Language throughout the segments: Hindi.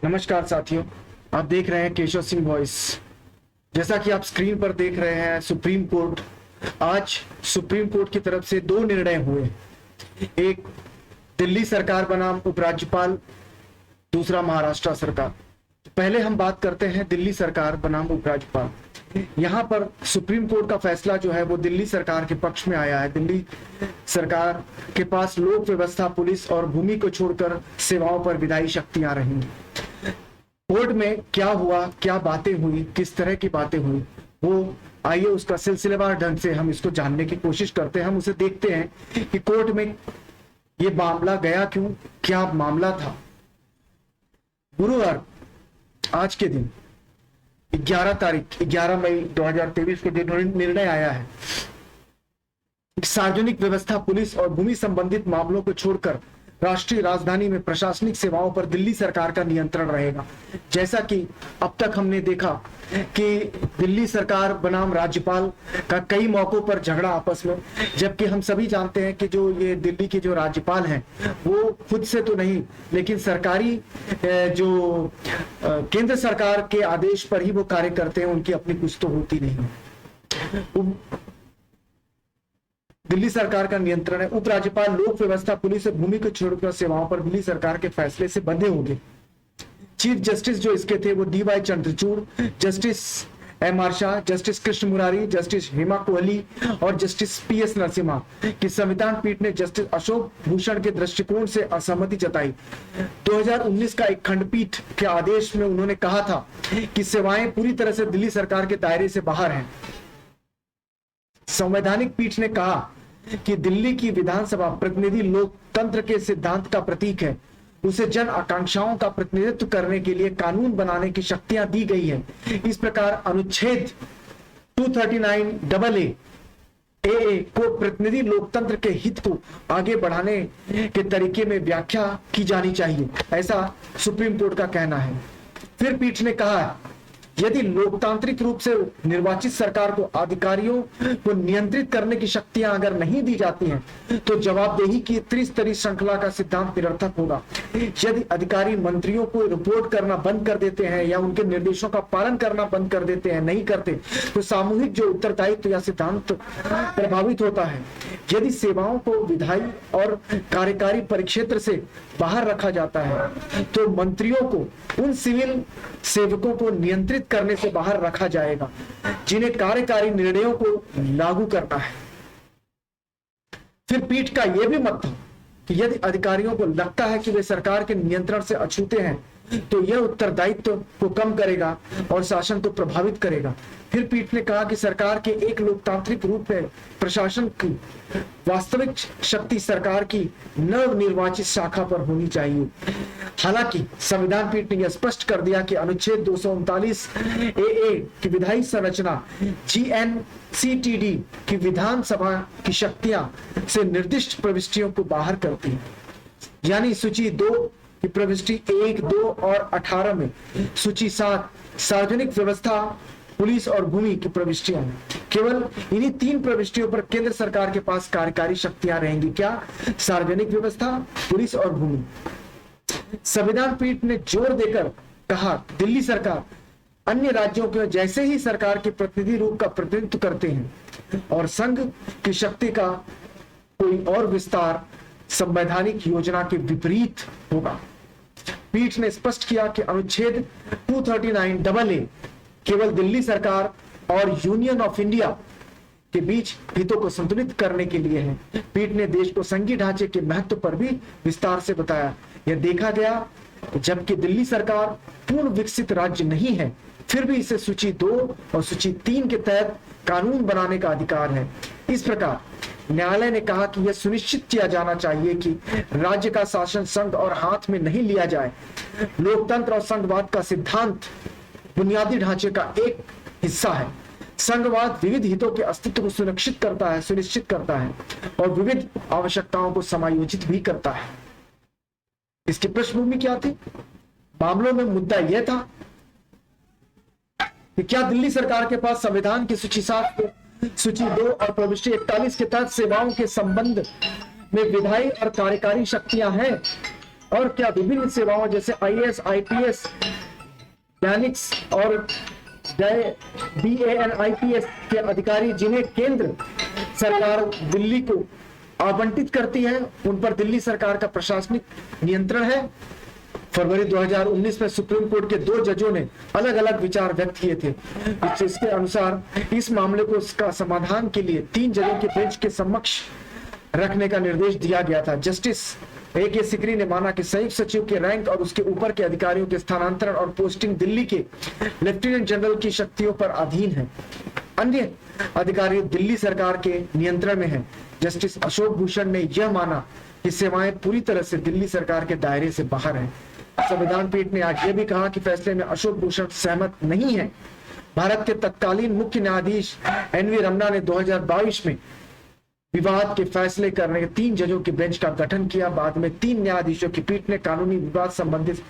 नमस्कार साथियों, आप देख रहे हैं केशव सिंह वॉइस। जैसा कि आप स्क्रीन पर देख रहे हैं, सुप्रीम कोर्ट आज सुप्रीम कोर्ट की तरफ से दो निर्णय हुए। एक दिल्ली सरकार बनाम उपराज्यपाल, दूसरा महाराष्ट्र सरकार। पहले हम बात करते हैं दिल्ली सरकार बनाम उपराज्यपाल। यहाँ पर सुप्रीम कोर्ट का फैसला जो है वो दिल्ली सरकार के पक्ष में आया है। दिल्ली सरकार के पास लोक व्यवस्था, पुलिस और भूमि को छोड़कर सेवाओं पर विधायी शक्तियां रहेंगी। कोर्ट में क्या हुआ, क्या बातें हुई, किस तरह की बातें हुई, वो आइए उसका सिलसिलेवार ढंग से हम इसको जानने की कोशिश करते हैं। हम उसे देखते हैं कि कोर्ट में ये मामला गया क्यों, क्या मामला था। गुरुवार आज के दिन 11 मई 2023 को निर्णय आया है। सार्वजनिक व्यवस्था, पुलिस और भूमि संबंधित मामलों को छोड़कर राष्ट्रीय राजधानी में प्रशासनिक सेवाओं पर दिल्ली सरकार का नियंत्रण रहेगा। जैसा कि अब तक हमने देखा कि दिल्ली सरकार बनाम राज्यपाल का कई मौकों पर झगड़ा आपस में, जबकि हम सभी जानते हैं कि जो ये दिल्ली के जो राज्यपाल हैं वो खुद से तो नहीं, लेकिन सरकारी जो केंद्र सरकार के आदेश पर ही वो कार्य करते हैं, उनकी अपनी कुछ तो होती नहीं है। दिल्ली सरकार का नियंत्रण है। उपराज्यपाल लोक व्यवस्था, पुलिस और भूमि को छोड़कर सेवाओं पर दिल्ली सरकार के फैसले से बंधे होंगे। चीफ जस्टिस जो इसके थे वो DY Chandrachud, justice MR Shah, justice Krishna Murari, justice Hema Kohli और जस्टिस PS नरसिम्हा की संविधान पीठ ने जस्टिस अशोक भूषण के दृष्टिकोण से असहमति जताई। 2019 का एक खंडपीठ के आदेश में उन्होंने कहा था कि सेवाएं पूरी तरह से दिल्ली सरकार के दायरे से बाहर हैं। संवैधानिक पीठ ने कहा कि दिल्ली की विधानसभा प्रतिनिधि लोकतंत्र के सिद्धांत का प्रतीक है। उसे जन आकांक्षाओं का प्रतिनिधित्व करने के लिए कानून बनाने की शक्तियां दी गई है। इस प्रकार अनुच्छेद 239 AA को प्रतिनिधि लोकतंत्र के हित को आगे बढ़ाने के तरीके में व्याख्या की जानी चाहिए, ऐसा सुप्रीम कोर्ट का कहना है। फिर पीठ ने कहा यदि लोकतांत्रिक रूप से निर्वाचित सरकार को अधिकारियों को नियंत्रित करने की शक्तियां अगर नहीं दी जाती हैं, तो जवाबदेही की त्रिस्तरीय श्रृंखला का सिद्धांत निरर्थक होगा। यदि अधिकारी मंत्रियों को रिपोर्ट करना बंद कर देते हैं या उनके निर्देशों का पालन करना बंद कर देते हैं, नहीं करते, तो सामूहिक जो उत्तरदायित्व या सिद्धांत प्रभावित होता है। यदि सेवाओं को विधायी और कार्यकारी परिक्षेत्र से बाहर रखा जाता है, तो मंत्रियों को उन सिविल सेवकों को नियंत्रित करने से बाहर रखा जाएगा जिन्हें कार्यकारी निर्णयों को लागू करना है। फिर पीठ का यह भी मत था कि यदि अधिकारियों को लगता है कि वे सरकार के नियंत्रण से अछूते हैं, तो यह उत्तरदायित्व को कम करेगा और शासन को प्रभावित करेगा। फिर पीठ ने कहा कि सरकार के एक लोकतांत्रिक रूप में प्रशासन की वास्तविक शक्ति सरकार की नव निर्वाचित शाखा पर होनी चाहिए। हालांकि संविधान पीठ ने यह स्पष्ट कर दिया कि अनुच्छेद 239 AA की विधायी संरचना GNCTD की विधानसभा की शक्तियां से निर्दिष्ट प्रविष्टियों को बाहर करती है। यानी सूची 2 की प्रविष्टि 1, 2 और 18 में सूची 7 सार्वजनिक व्यवस्था, पुलिस और भूमि की प्रविष्टियां हैं। केवल इन्हीं 3 प्रविष्टियों पर केंद्र सरकार के पास कार्यकारी शक्तियां रहेंगी। क्या? सार्वजनिक व्यवस्था, पुलिस और भूमि। संविधान पीठ ने जोर देकर कहा दिल्ली सरकार अन्य राज्यों के जैसे ही सरकार के प्रतिनिधि रूप का प्रतिनिधित्व करते हैं और संघ की शक्ति का कोई और विस्तार संवैधानिक योजना के विपरीत होगा। पीठ ने स्पष्ट किया कि अनुच्छेद 239 AA केवल दिल्ली सरकार और यूनियन ऑफ इंडिया के बीच हितों को संतुलित करने के लिए है। पीठ ने देश को संघीय ढांचे के महत्व पर भी विस्तार से बताया। यह देखा गया जबकि दिल्ली सरकार पूर्ण विकसित राज्य नहीं है, फिर भी इसे सूची 2 और सूची 3 के तहत कानून बनाने का अधिकार है। इस प्रकार न्यायालय ने कहा कि यह सुनिश्चित किया जाना चाहिए कि राज्य का शासन संघ और हाथ में नहीं लिया जाए। लोकतंत्र और संघवाद का सिद्धांत बुनियादी ढांचे का एक हिस्सा है। संघवाद विविध हितों के अस्तित्व को सुनिश्चित करता है और विविध आवश्यकताओं को समायोजित भी करता है। इसकी पृष्ठभूमि क्या थी? मामलों में मुद्दा यह था कि क्या दिल्ली सरकार के पास संविधान की सूची 7 सूची 2 और प्रविष्टि 41 के तहत सेवाओं के संबंध में विधायी और कार्यकारी शक्तियां हैं और क्या विभिन्न सेवाओं जैसे आईएएस, आईपीएस, दैनिक्स और BANIPS के अधिकारी जिन्हें केंद्र सरकार दिल्ली को आवंटित करती है, उन पर दिल्ली सरकार का प्रशासनिक नियंत्रण है। फरवरी 2019 में सुप्रीम कोर्ट के 2 जजों ने अलग अलग विचार व्यक्त किए थे, जिसके अनुसार इस मामले को उसका समाधान के लिए 3 जजों के बेंच के समक्ष रखने का निर्देश दिया गया था। जस्टिस AK सिकरी ने माना कि संयुक्त सचिव के रैंक और उसके ऊपर के अधिकारियों के स्थानांतरण और पोस्टिंग दिल्ली के लेफ्टिनेंट जनरल की शक्तियों पर अधीन है, अन्य अधिकारी दिल्ली सरकार के नियंत्रण में है। जस्टिस अशोक भूषण ने यह माना कि सेवाएं पूरी तरह से दिल्ली सरकार के दायरे से बाहर हैं। संविधान पीठ ने आज यह भी कहा कि फैसले में अशोक भूषण सहमत नहीं है। भारत के तत्कालीन मुख्य न्यायाधीश NV रमना ने 2022 में विवाद के फैसले करने के 3 जजों के बेंच का गठन किया। बाद में 3 न्यायाधीशों की पीठ ने कानूनी विवाद संबंधित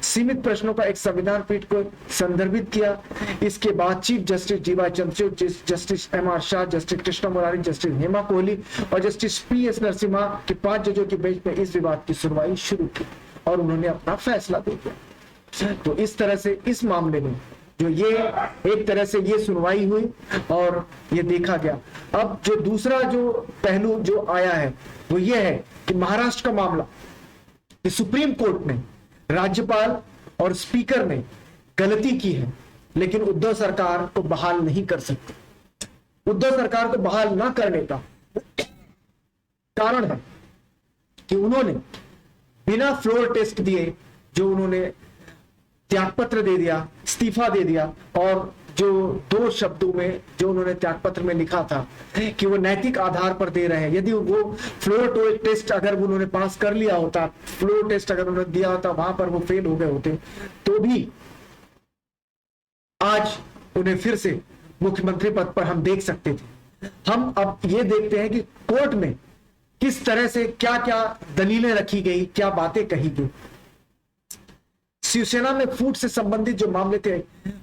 सीमित प्रश्नों का एक संविधान पीठ को संदर्भित किया। इसके बाद chief justice DY Chandrachud, justice MR Shah, justice Krishna Murari, justice Hema Kohli और जस्टिस PS नरसिम्हा के 5 जजों के बेंच में इस विवाद की सुनवाई शुरू की और उन्होंने अपना फैसला दे दिया। तो इस तरह से इस मामले में जो ये एक तरह से ये सुनवाई हुई और ये देखा गया। अब जो दूसरा जो पहलू जो आया है वो ये है कि महाराष्ट्र का मामला कि सुप्रीम कोर्ट ने राज्यपाल और स्पीकर ने गलती की है, लेकिन उद्धव सरकार को बहाल नहीं कर सकती। उद्धव सरकार को बहाल ना करने का कारण है कि उन्होंने बिना फ्लोर टेस्ट दिए जो उन्होंने त्यागपत्र दे दिया, इस्तीफा दे दिया और जो 2 शब्दों में जो उन्होंने त्यागपत्र में लिखा था कि वो नैतिक आधार पर दे रहे हैं। यदि वो फ्लोर टेस्ट अगर उन्होंने पास कर लिया होता, फ्लोर टेस्ट अगर उन्होंने दिया होता, वहां पर वो फेल हो गए होते, तो भी आज उन्हें फिर से मुख्यमंत्री पद पर हम देख सकते थे। हम अब ये देखते हैं कि कोर्ट में किस तरह से क्या क्या दलीलें रखी गई, क्या बातें कही गई। शिवसेना में फूट से संबंधित जो मामले थे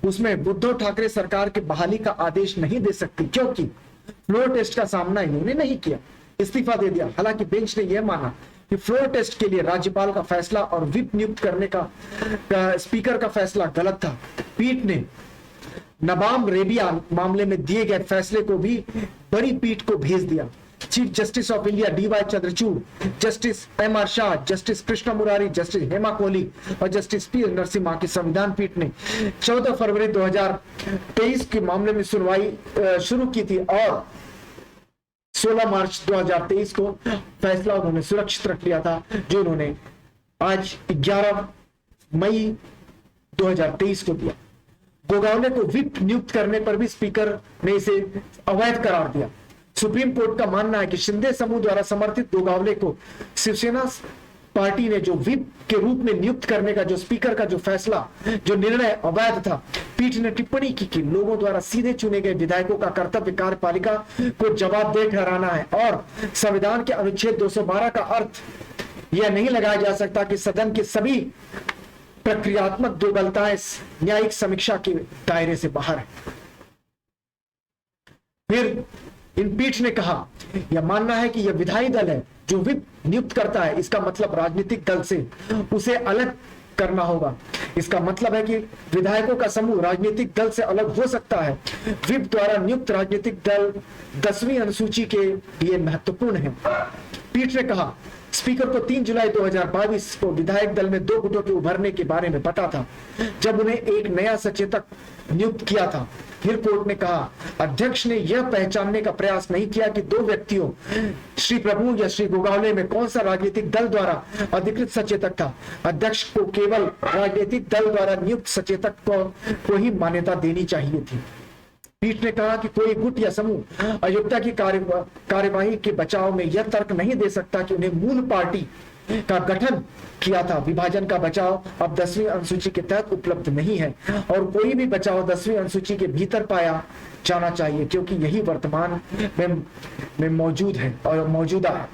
उसमें उद्धव ठाकरे सरकार के बहाली का आदेश नहीं दे सकती, क्योंकि फ्लोर टेस्ट का सामना इन्होंने नहीं किया, इस्तीफा दे दिया। हालांकि बेंच ने यह माना कि फ्लोर टेस्ट के लिए राज्यपाल का फैसला और व्हिप नियुक्त करने का स्पीकर का फैसला गलत था। पीठ ने नबाम रेबिया मामले में दिए गए फैसले को भी बड़ी पीठ को भेज दिया। Chief justice of India DY Chandrachud, justice MR Shah, justice Krishna Murari, justice Hema Kohli और जस्टिस PS नरसिम्हा की संविधान पीठ ने 14 फरवरी 2023 के मामले में सुनवाई शुरू की थी और 16 मार्च 2023 को फैसला उन्होंने सुरक्षित रख लिया था, जो उन्होंने आज 11 मई 2023 को दिया। गोगावले को व्हिप नियुक्त करने पर भी स्पीकर ने इसे अवैध करार दिया। सुप्रीम कोर्ट का मानना है कि शिंदे समूह द्वारा समर्थित गोगावले को शिवसेना पार्टी ने जो व्हिप के रूप में नियुक्त करने का जो स्पीकर का जो फैसला, जो निर्णय अवैध था। पीठ ने टिप्पणी की कि लोगों द्वारा सीधे चुने गए विधायकों का कर्तव्य कार्यपालिका को जवाबदेह ठहराना है और संविधान के अनुच्छेद 212 का अर्थ यह नहीं लगाया जा सकता कि सदन के सभी प्रक्रियात्मक दुर्बलताएं न्यायिक समीक्षा के दायरे से बाहर है। फिर इन पीठ ने कहा यह मानना है कि यह विधायी दल है जो व्हिप नियुक्त करता है, इसका मतलब राजनीतिक दल से उसे अलग करना होगा। इसका मतलब है कि विधायकों का समूह राजनीतिक दल से अलग हो सकता है। व्हिप द्वारा नियुक्त राजनीतिक दल 10वीं अनुसूची के लिए महत्वपूर्ण है। पीठ ने कहा स्पीकर को 3 जुलाई 2022 को विधायक दल में 2 गुटों के उभरने के बारे में पता था, जब उन्हें एक नया सचेतक नियुक्त किया था। फिर कोर्ट ने कहा अध्यक्ष ने यह पहचानने का प्रयास नहीं किया कि 2 व्यक्तियों श्री प्रभु या श्री गोगावले में कौन सा राजनीतिक दल द्वारा अधिकृत सचेतक था। अध्यक्ष को केवल राजनीतिक दल द्वारा नियुक्त सचेतक को ही मान्यता देनी चाहिए थी। पीठ ने कहा कि कोई गुट या समूह अयोग्यता की कार्यवाही के बचाव में यह तर्क नहीं दे सकता कि उन्हें मूल पार्टी का गठन किया था। विभाजन का बचाव अब 10वीं अनुसूची के तहत उपलब्ध नहीं है और कोई भी बचाव 10वीं अनुसूची के भीतर पाया जाना चाहिए, क्योंकि यही वर्तमान में मौजूद है और मौजूदा है।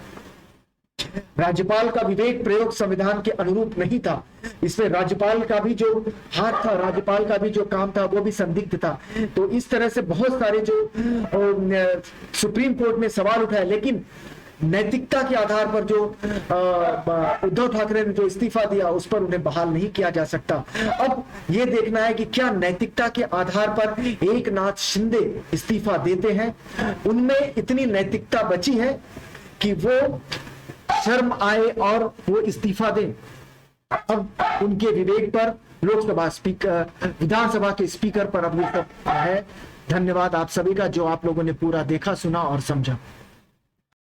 राज्यपाल का विवेक प्रयोग संविधान के अनुरूप नहीं था। इसमें राज्यपाल का भी जो हाथ था, राज्यपाल का भी जो काम था वो भी संदिग्ध था। तो इस तरह से बहुत सारे जो सुप्रीम कोर्ट में सवाल उठाए, लेकिन नैतिकता के आधार पर जो उद्धव ठाकरे ने जो इस्तीफा दिया उस पर उन्हें बहाल नहीं किया जा सकता। अब ये देखना है कि क्या नैतिकता के आधार पर एकनाथ शिंदे इस्तीफा देते हैं, उनमें इतनी नैतिकता बची है कि वो शर्म आए और वो इस्तीफा दें। अब उनके विवेक पर, लोकसभा स्पीकर, विधानसभा के स्पीकर पर अब ये सब है। धन्यवाद आप सभी का जो आप लोगों ने पूरा देखा, सुना और समझा।